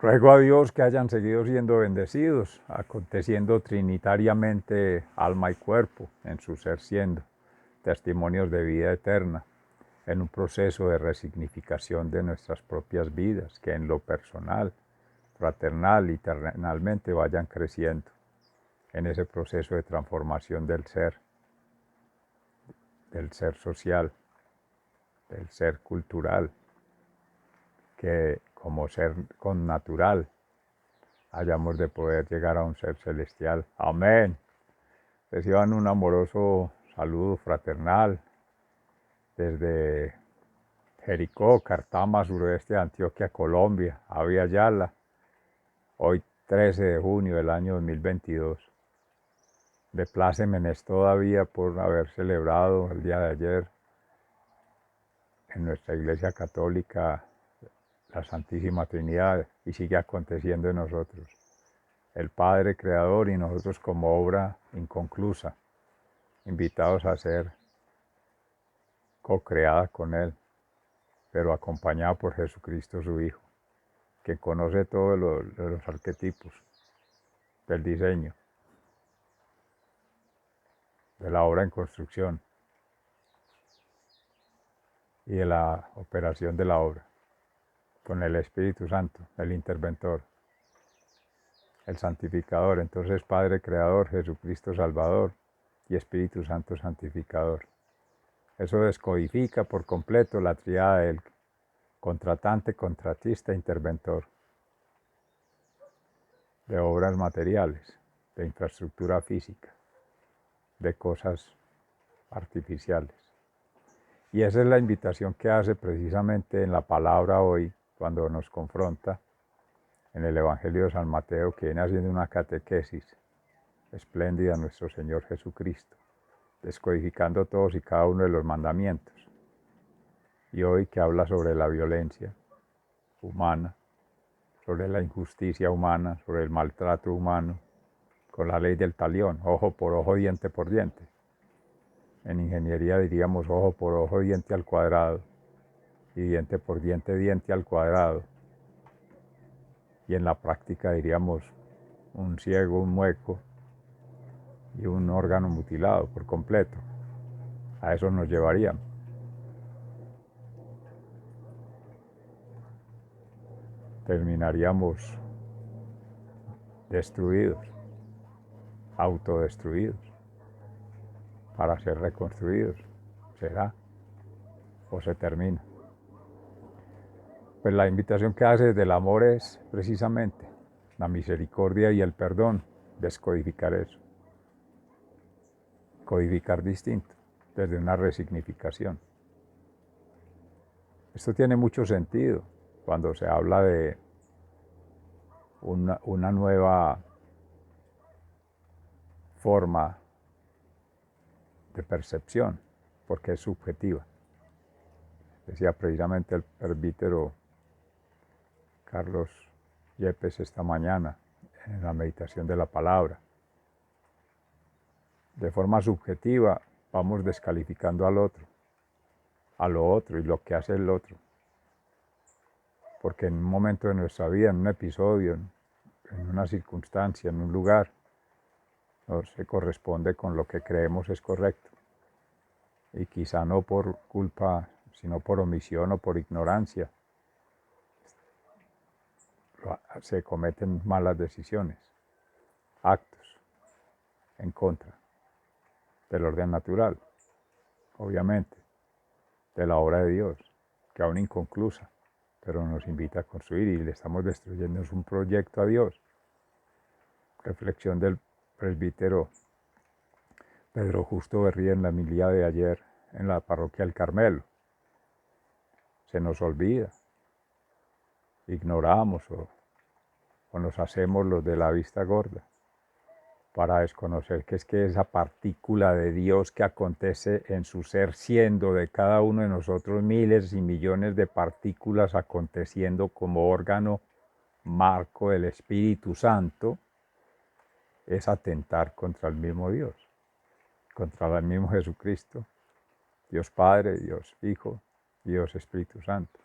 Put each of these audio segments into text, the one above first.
Ruego a Dios que hayan seguido siendo bendecidos, aconteciendo trinitariamente alma y cuerpo en su ser siendo, testimonios de vida eterna, en un proceso de resignificación de nuestras propias vidas, que en lo personal, fraternal y terrenalmente vayan creciendo en ese proceso de transformación del ser social, del ser cultural, que como ser connatural hayamos de poder llegar a un ser celestial. Amén. Reciban un amoroso saludo fraternal desde Jericó, Cartama, suroeste de Antioquia, Colombia, Avia Yala, hoy 13 de junio del año 2022. De plácemes todavía por haber celebrado el día de ayer en nuestra Iglesia Católica la Santísima Trinidad, y sigue aconteciendo en nosotros. El Padre Creador y nosotros como obra inconclusa, invitados a ser co-creada con Él, pero acompañada por Jesucristo su Hijo, que conoce todos los arquetipos del diseño, de la obra en construcción y de la operación de la obra, con el Espíritu Santo, el interventor, el santificador. Entonces Padre Creador, Jesucristo Salvador y Espíritu Santo Santificador. Eso descodifica por completo la tríada del contratante, contratista, interventor, de obras materiales, de infraestructura física, de cosas artificiales. Y esa es la invitación que hace precisamente en la palabra hoy, cuando nos confronta en el Evangelio de San Mateo, que viene haciendo una catequesis espléndida a nuestro Señor Jesucristo, descodificando todos y cada uno de los mandamientos. Y hoy que habla sobre la violencia humana, sobre la injusticia humana, sobre el maltrato humano, con la ley del talión, ojo por ojo, diente por diente. En ingeniería diríamos ojo por ojo, diente al cuadrado, y diente por diente, diente al cuadrado. Y en la práctica diríamos un ciego, un mueco y un órgano mutilado por completo. A eso nos llevarían. Terminaríamos destruidos, autodestruidos, para ser reconstruidos. ¿Será? ¿O se termina? Pues la invitación que hace desde el amor es precisamente la misericordia y el perdón, descodificar eso, codificar distinto, desde una resignificación. Esto tiene mucho sentido cuando se habla de una nueva forma de percepción, porque es subjetiva. Decía precisamente el presbítero Carlos Yepes esta mañana en la meditación de la palabra. De forma subjetiva vamos descalificando al otro, a lo otro y lo que hace el otro. Porque en un momento de nuestra vida, en un episodio, en una circunstancia, en un lugar, no se corresponde con lo que creemos es correcto. Y quizá no por culpa, sino por omisión o por ignorancia, se cometen malas decisiones, actos en contra del orden natural, obviamente, de la obra de Dios, que aún inconclusa, pero nos invita a construir y le estamos destruyendo un proyecto a Dios. Reflexión del presbítero Pedro Justo Berría en la homilía de ayer en la parroquia del Carmelo. Se nos olvida, ignoramos o nos hacemos los de la vista gorda para desconocer que es que esa partícula de Dios que acontece en su ser siendo de cada uno de nosotros miles y millones de partículas aconteciendo como órgano marco del Espíritu Santo, es atentar contra el mismo Dios, contra el mismo Jesucristo, Dios Padre, Dios Hijo, Dios Espíritu Santo.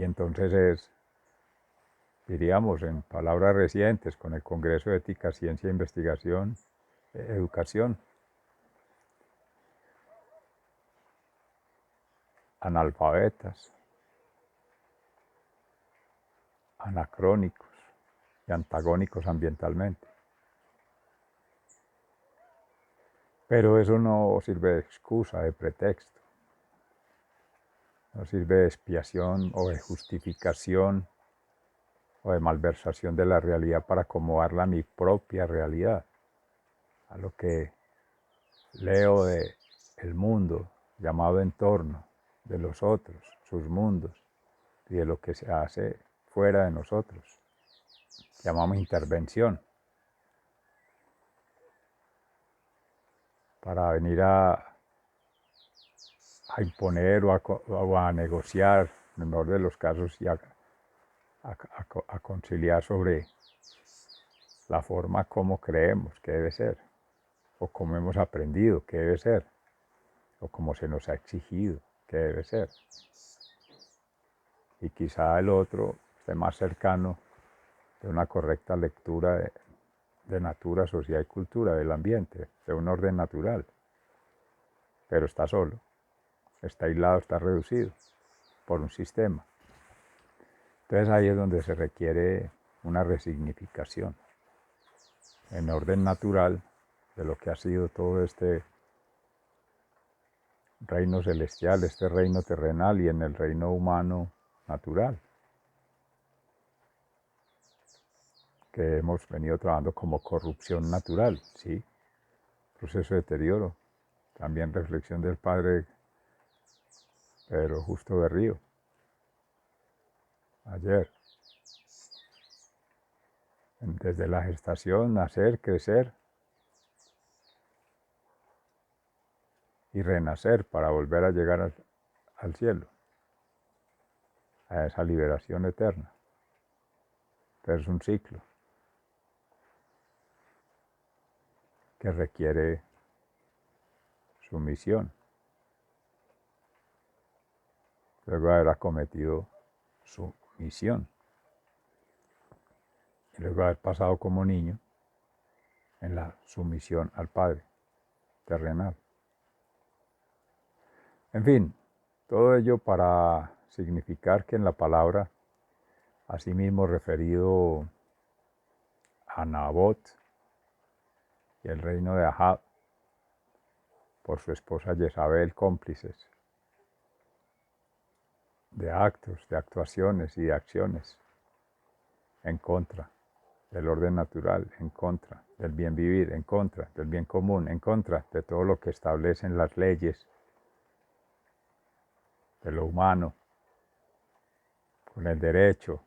Y entonces es, diríamos en palabras recientes, con el Congreso de Ética, Ciencia e Investigación, Educación, analfabetas, anacrónicos y antagónicos ambientalmente. Pero eso no sirve de excusa, de pretexto, no sirve de expiación o de justificación o de malversación de la realidad para acomodarla a mi propia realidad, a lo que leo de el mundo llamado entorno, de los otros, sus mundos, y de lo que se hace fuera de nosotros. Llamamos intervención, para venir a imponer o a negociar, en el mejor de los casos, y a conciliar sobre la forma como creemos que debe ser, o como hemos aprendido que debe ser, o como se nos ha exigido que debe ser. Y quizá el otro esté más cercano de una correcta lectura de natura, sociedad y cultura, del ambiente, de un orden natural. Pero está solo, está aislado, está reducido por un sistema. Entonces ahí es donde se requiere una resignificación en orden natural de lo que ha sido todo este reino celestial, este reino terrenal y en el reino humano natural, que hemos venido trabajando como corrupción natural, ¿sí? Proceso de deterioro. También reflexión del padre Pedro Justo Berrío, ayer. Desde la gestación, nacer, crecer y renacer para volver a llegar al cielo, a esa liberación eterna. Pero es un ciclo que requiere sumisión, luego de haber acometido su misión, y luego de haber pasado como niño en la sumisión al Padre terrenal. En fin, todo ello para significar que en la palabra, asimismo referido a Nabot y el reino de Ahab, por su esposa Jezabel, cómplices de actos, de actuaciones y de acciones en contra del orden natural, en contra del bien vivir, en contra del bien común, en contra de todo lo que establecen las leyes de lo humano, con el derecho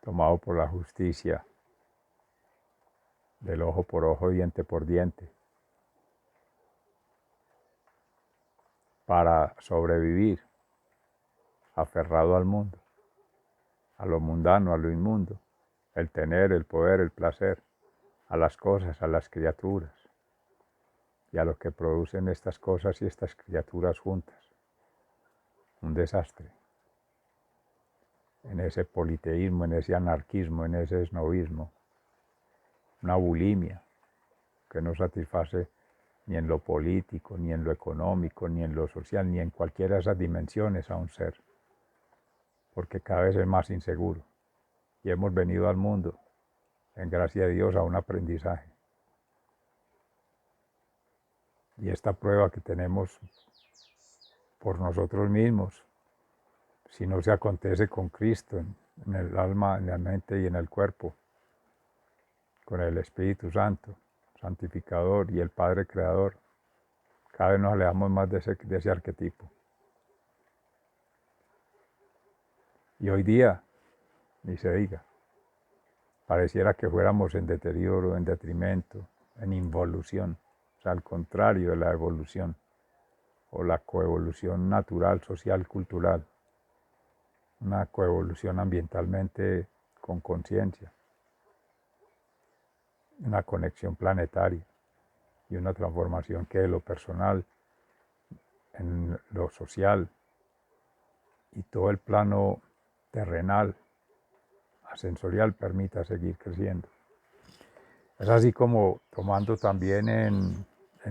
tomado por la justicia del ojo por ojo, diente por diente, para sobrevivir aferrado al mundo, a lo mundano, a lo inmundo, el tener, el poder, el placer, a las cosas, a las criaturas y a lo que producen estas cosas y estas criaturas juntas. Un desastre. En ese politeísmo, en ese anarquismo, en ese esnovismo, una bulimia que no satisface ni en lo político, ni en lo económico, ni en lo social, ni en cualquiera de esas dimensiones a un ser, porque cada vez es más inseguro. Y hemos venido al mundo, en gracia de Dios, a un aprendizaje. Y esta prueba que tenemos por nosotros mismos, si no se acontece con Cristo en el alma, en la mente y en el cuerpo, con el Espíritu Santo, santificador y el Padre Creador, cada vez nos alejamos más de ese arquetipo. Y hoy día, ni se diga, pareciera que fuéramos en deterioro, en detrimento, en involución, o sea, al contrario de la evolución o la coevolución natural, social, cultural, una coevolución ambientalmente con conciencia, una conexión planetaria y una transformación que de lo personal en lo social y todo el plano terrenal, ascensorial, permita seguir creciendo. Es así como tomando también en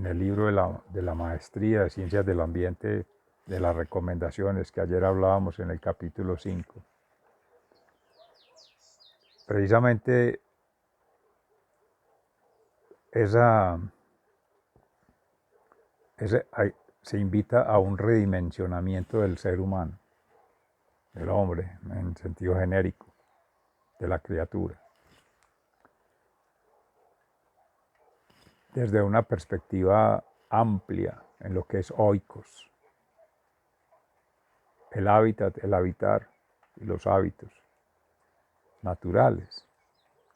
el libro de la maestría de Ciencias del Ambiente, de las recomendaciones que ayer hablábamos en el capítulo 5. Precisamente se invita a un redimensionamiento del ser humano, del hombre, en sentido genérico, de la criatura, desde una perspectiva amplia en lo que es oikos, el hábitat, el habitar y los hábitos naturales,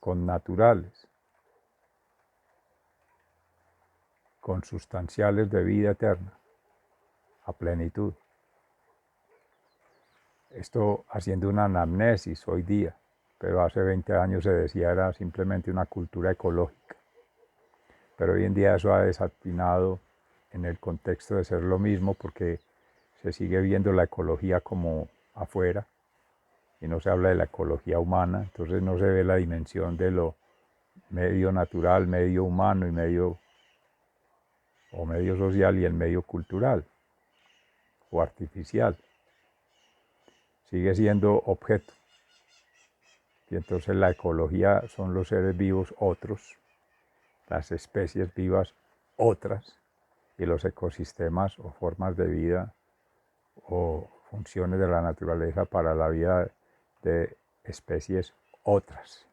connaturales, consustanciales de vida eterna, a plenitud. Esto haciendo una anamnesis hoy día, pero hace 20 años se decía era simplemente una cultura ecológica. Pero hoy en día eso ha desatinado en el contexto de ser lo mismo porque se sigue viendo la ecología como afuera y no se habla de la ecología humana, entonces no se ve la dimensión de lo medio natural, medio humano y medio social y el medio cultural o artificial. Sigue siendo objeto. Y entonces la ecología son los seres vivos otros, las especies vivas otras, y los ecosistemas o formas de vida o funciones de la naturaleza para la vida de especies otras,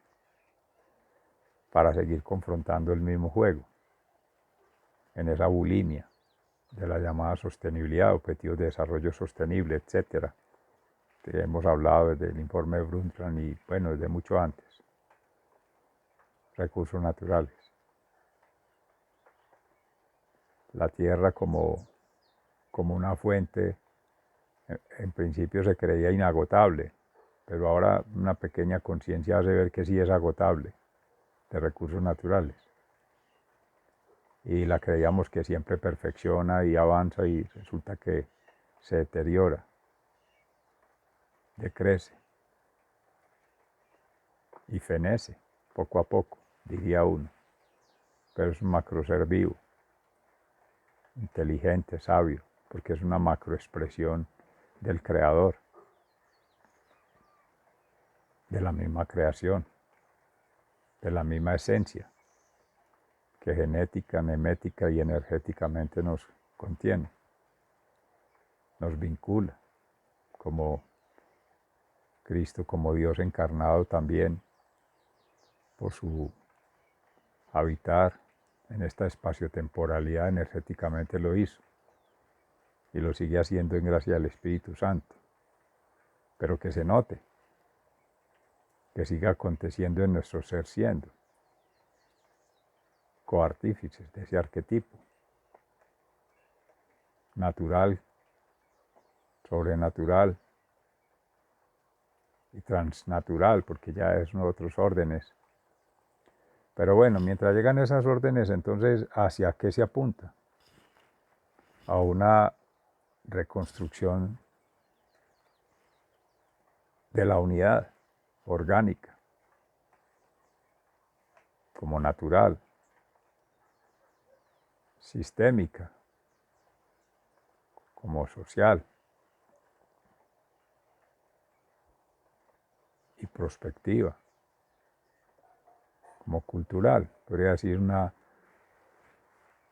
para seguir confrontando el mismo juego, en esa bulimia de la llamada sostenibilidad, objetivos de desarrollo sostenible, etcétera, que hemos hablado desde el informe de Brundtland y bueno, desde mucho antes. Recursos naturales. La tierra como una fuente, en principio se creía inagotable, pero ahora una pequeña conciencia hace ver que sí es agotable de recursos naturales. Y la creíamos que siempre perfecciona y avanza y resulta que se deteriora, decrece y fenece poco a poco, diría uno. Pero es un macroser vivo, inteligente, sabio, porque es una macroexpresión del creador, de la misma creación, de la misma esencia que genética, nemética y energéticamente nos contiene, nos vincula como Cristo, como Dios encarnado también, por su habitar en esta espaciotemporalidad energéticamente lo hizo y lo sigue haciendo en gracia del Espíritu Santo, pero que se note, que siga aconteciendo en nuestro ser siendo coartífices de ese arquetipo natural, sobrenatural y transnatural, porque ya es otros órdenes. Pero bueno, mientras llegan esas órdenes, entonces, ¿hacia qué se apunta? A una reconstrucción de la unidad orgánica, como natural, sistémica, como social y prospectiva, como cultural. Podría decir una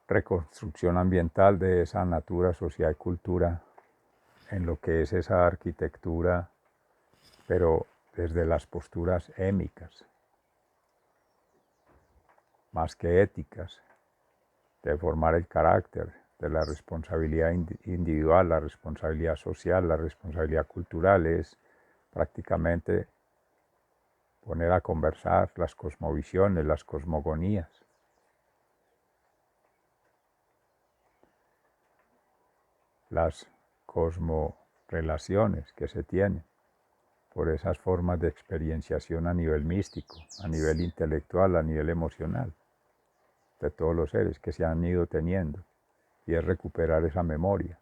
reconstrucción ambiental de esa natura, sociedad y cultura en lo que es esa arquitectura, pero desde las posturas émicas, más que éticas, de formar el carácter, de la responsabilidad individual, la responsabilidad social, la responsabilidad cultural, es prácticamente poner a conversar las cosmovisiones, las cosmogonías. Las cosmorelaciones que se tienen por esas formas de experienciación a nivel místico, a nivel intelectual, a nivel emocional, de todos los seres que se han ido teniendo, y es recuperar esa memoria,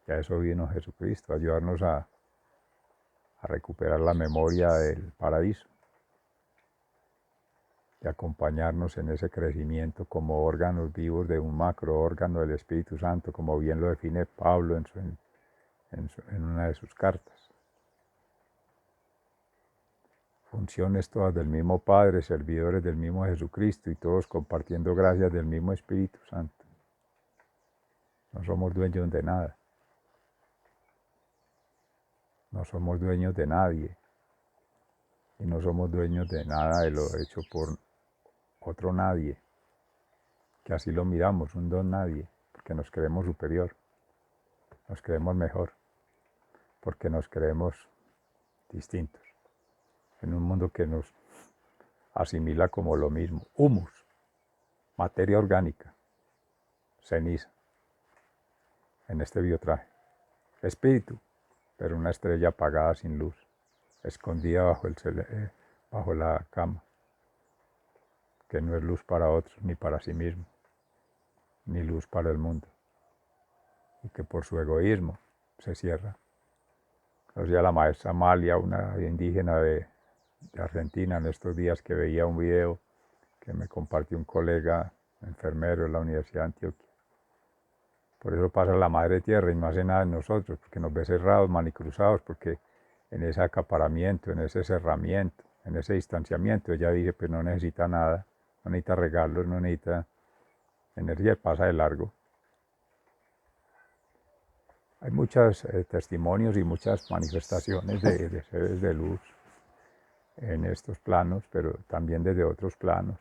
Y a eso vino Jesucristo, a ayudarnos a recuperar la memoria del paraíso y acompañarnos en ese crecimiento como órganos vivos de un macroórgano del Espíritu Santo, como bien lo define Pablo en una de sus cartas. Funciones todas del mismo Padre, servidores del mismo Jesucristo y todos compartiendo gracias del mismo Espíritu Santo. No somos dueños de nada. No somos dueños de nadie. Y no somos dueños de nada de lo hecho por otro nadie. Que así lo miramos, un don nadie, porque nos creemos superior. Nos creemos mejor. Porque nos creemos distintos. En un mundo que nos asimila como lo mismo. Humus, materia orgánica, ceniza, en este biotraje. Espíritu, pero una estrella apagada sin luz, escondida bajo la cama, que no es luz para otros, ni para sí mismo, ni luz para el mundo, y que por su egoísmo se cierra. O sea, la maestra Amalia, una indígena de Argentina, en estos días que veía un video que me compartió un colega enfermero en la Universidad de Antioquia. Por eso pasa la madre tierra y no hace nada en nosotros, porque nos ve cerrados, manicruzados, porque en ese acaparamiento, en ese cerramiento, en ese distanciamiento, ella dice, pues no necesita nada, no necesita regalos, no necesita energía, pasa de largo. Hay muchos testimonios y muchas manifestaciones de seres de luz en estos planos, pero también desde otros planos.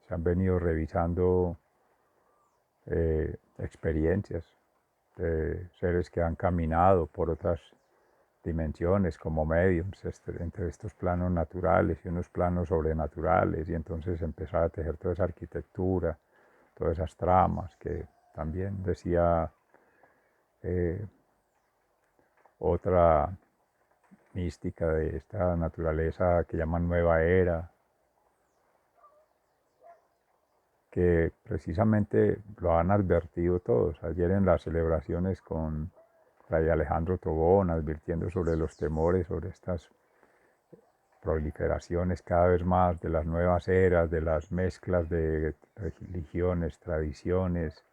Se han venido revisando experiencias de seres que han caminado por otras dimensiones como mediums entre estos planos naturales y unos planos sobrenaturales, y entonces empezar a tejer toda esa arquitectura, todas esas tramas que también decía otra mística de esta naturaleza que llaman nueva era, que precisamente lo han advertido todos. Ayer en las celebraciones con Fray Alejandro Tobón, advirtiendo sobre los temores, sobre estas proliferaciones cada vez más de las nuevas eras, de las mezclas de religiones, tradiciones,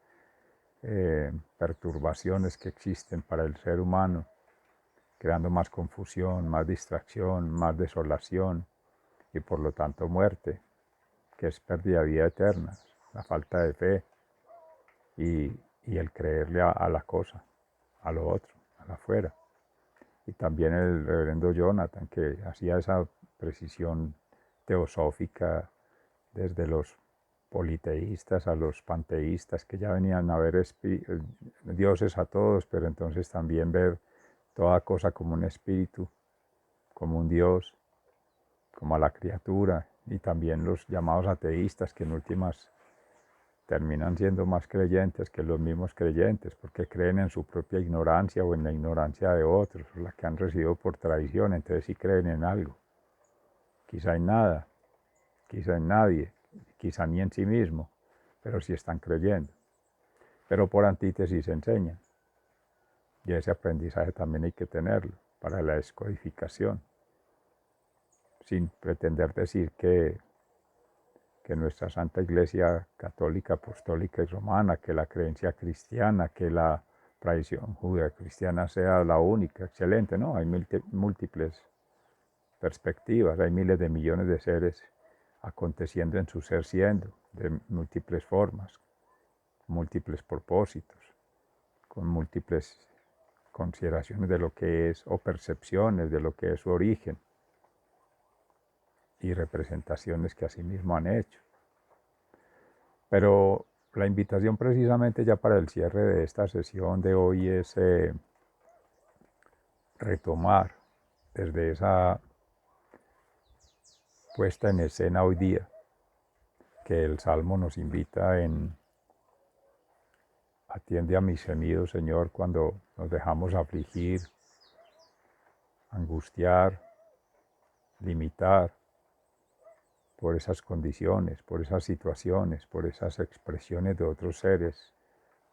perturbaciones que existen para el ser humano, creando más confusión, más distracción, más desolación y por lo tanto muerte, que es pérdida de vida eterna, la falta de fe y el creerle a la cosa, a lo otro, a la afuera. Y también el reverendo Jonathan, que hacía esa precisión teosófica desde los politeístas a los panteístas, que ya venían a ver dioses a todos, pero entonces también ver toda cosa como un espíritu, como un dios, como a la criatura, y también los llamados ateístas, que en últimas terminan siendo más creyentes que los mismos creyentes, porque creen en su propia ignorancia o en la ignorancia de otros, la que han recibido por tradición, entonces sí creen en algo, quizá en nada, quizá en nadie, quizá ni en sí mismo, pero sí están creyendo. Pero por antítesis enseñan, y ese aprendizaje también hay que tenerlo para la descodificación, sin pretender decir que nuestra Santa Iglesia Católica, Apostólica y Romana, que la creencia cristiana, que la tradición judeocristiana sea la única, excelente, ¿no? Hay múltiples perspectivas, hay miles de millones de seres aconteciendo en su ser siendo, de múltiples formas, múltiples propósitos, con múltiples consideraciones de lo que es o percepciones de lo que es su origen y representaciones que asimismo han hecho. Pero la invitación precisamente ya para el cierre de esta sesión de hoy es retomar desde esa puesta en escena hoy día que el Salmo nos invita en atiende a mis gemidos, Señor, cuando nos dejamos afligir, angustiar, limitar por esas condiciones, por esas situaciones, por esas expresiones de otros seres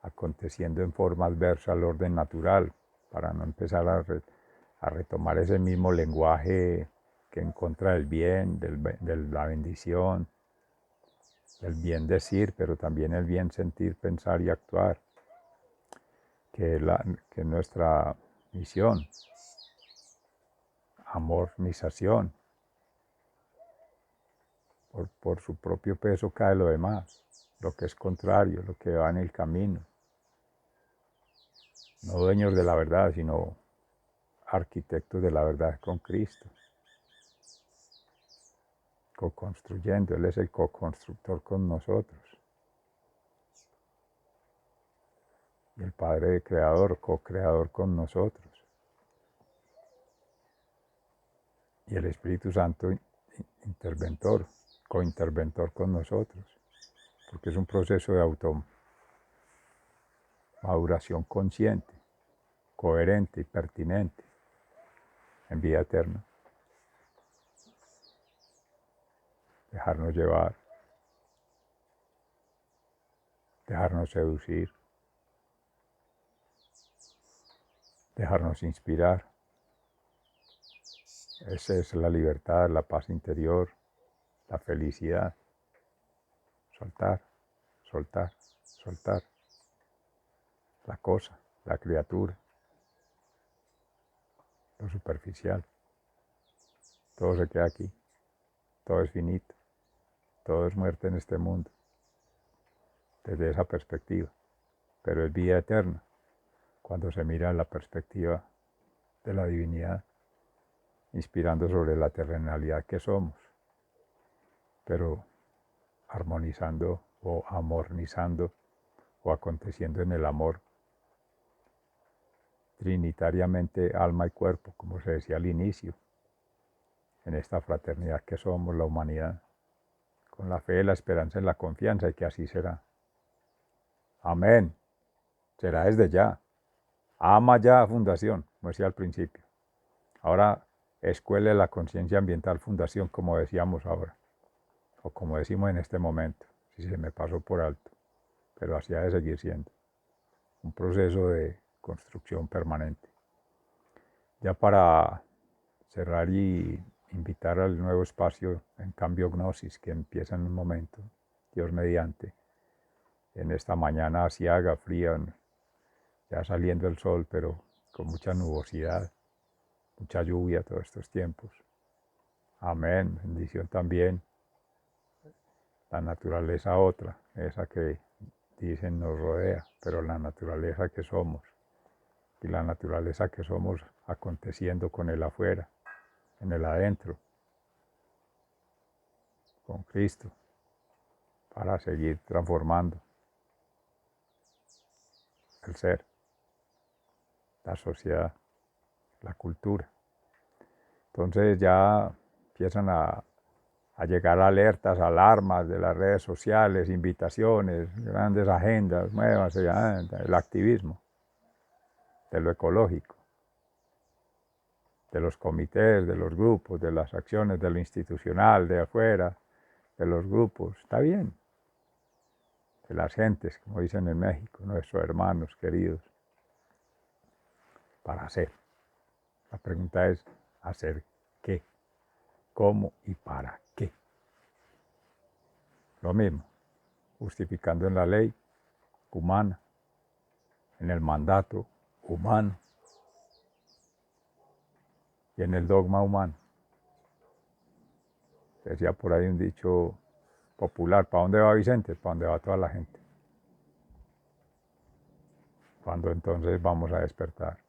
aconteciendo en forma adversa al orden natural, para no empezar a retomar ese mismo lenguaje que en contra del bien, de la bendición, del bien decir, pero también el bien sentir, pensar y actuar, que es nuestra misión, amormización. Por su propio peso cae lo demás, lo que es contrario, lo que va en el camino. No dueños de la verdad, sino arquitectos de la verdad con Cristo. Co-construyendo, Él es el co-constructor con nosotros. Y el Padre Creador, co-creador con nosotros. Y el Espíritu Santo, interventor, co-interventor con nosotros. Porque es un proceso de automaduración consciente, coherente y pertinente en vida eterna. Dejarnos llevar, dejarnos seducir, dejarnos inspirar. Esa es la libertad, la paz interior, la felicidad. Soltar, soltar, soltar. La cosa, la criatura, lo superficial. Todo se queda aquí, todo es finito, todo es muerte en este mundo, desde esa perspectiva. Pero es vida eterna, cuando se mira en la perspectiva de la divinidad, inspirando sobre la terrenalidad que somos, pero armonizando o amornizando o aconteciendo en el amor trinitariamente alma y cuerpo, como se decía al inicio, en esta fraternidad que somos la humanidad, con la fe, la esperanza y la confianza, y que así será. Amén. Será desde ya. Ama ya Fundación, como decía al principio. Ahora, Escuela de la Conciencia Ambiental Fundación, como decíamos ahora, o como decimos en este momento, si se me pasó por alto, pero así ha de seguir siendo. Un proceso de construcción permanente. Ya para cerrar y invitar al nuevo espacio en Cambio Gnosis, que empieza en un momento, Dios mediante, en esta mañana aciaga, fría, ya saliendo el sol, pero con mucha nubosidad, mucha lluvia todos estos tiempos. Amén, bendición también. La naturaleza otra, esa que dicen nos rodea, pero la naturaleza que somos, y la naturaleza que somos aconteciendo con el afuera, en el adentro, con Cristo, para seguir transformando el ser, la sociedad, la cultura. Entonces ya empiezan a llegar alertas, alarmas de las redes sociales, invitaciones, grandes agendas, muévanse, el activismo de lo ecológico, de los comités, de los grupos, de las acciones, de lo institucional, de afuera, de los grupos, está bien, de las gentes, como dicen en México, nuestros hermanos queridos, para hacer. La pregunta es, ¿hacer qué? ¿Cómo y para qué? Lo mismo, justificando en la ley humana, en el mandato humano y en el dogma humano. Decía por ahí un dicho popular, ¿para dónde va Vicente? Para dónde va toda la gente. ¿Cuándo entonces vamos a despertar?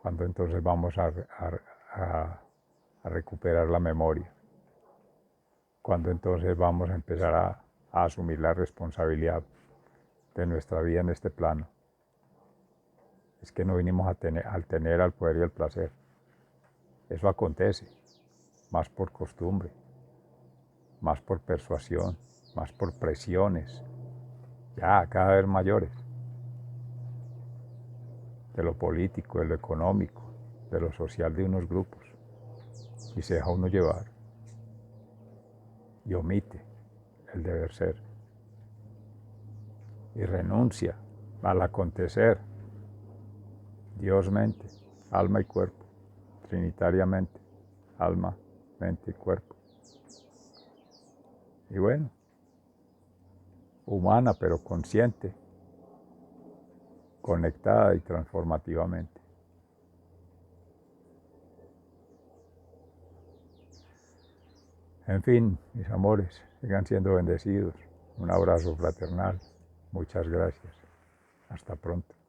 ¿Cuándo entonces vamos a recuperar la memoria? ¿Cuándo entonces vamos a empezar a asumir la responsabilidad de nuestra vida en este plano? Es que no vinimos al tener, al poder y al placer. Eso acontece, más por costumbre, más por persuasión, más por presiones, ya cada vez mayores, de lo político, de lo económico, de lo social de unos grupos, y se deja uno llevar, y omite el deber ser, y renuncia al acontecer, Dios-mente, alma y cuerpo, trinitariamente, alma, mente y cuerpo. Y bueno, humana pero consciente, conectada y transformativamente. En fin, mis amores, sigan siendo bendecidos. Un abrazo fraternal. Muchas gracias. Hasta pronto.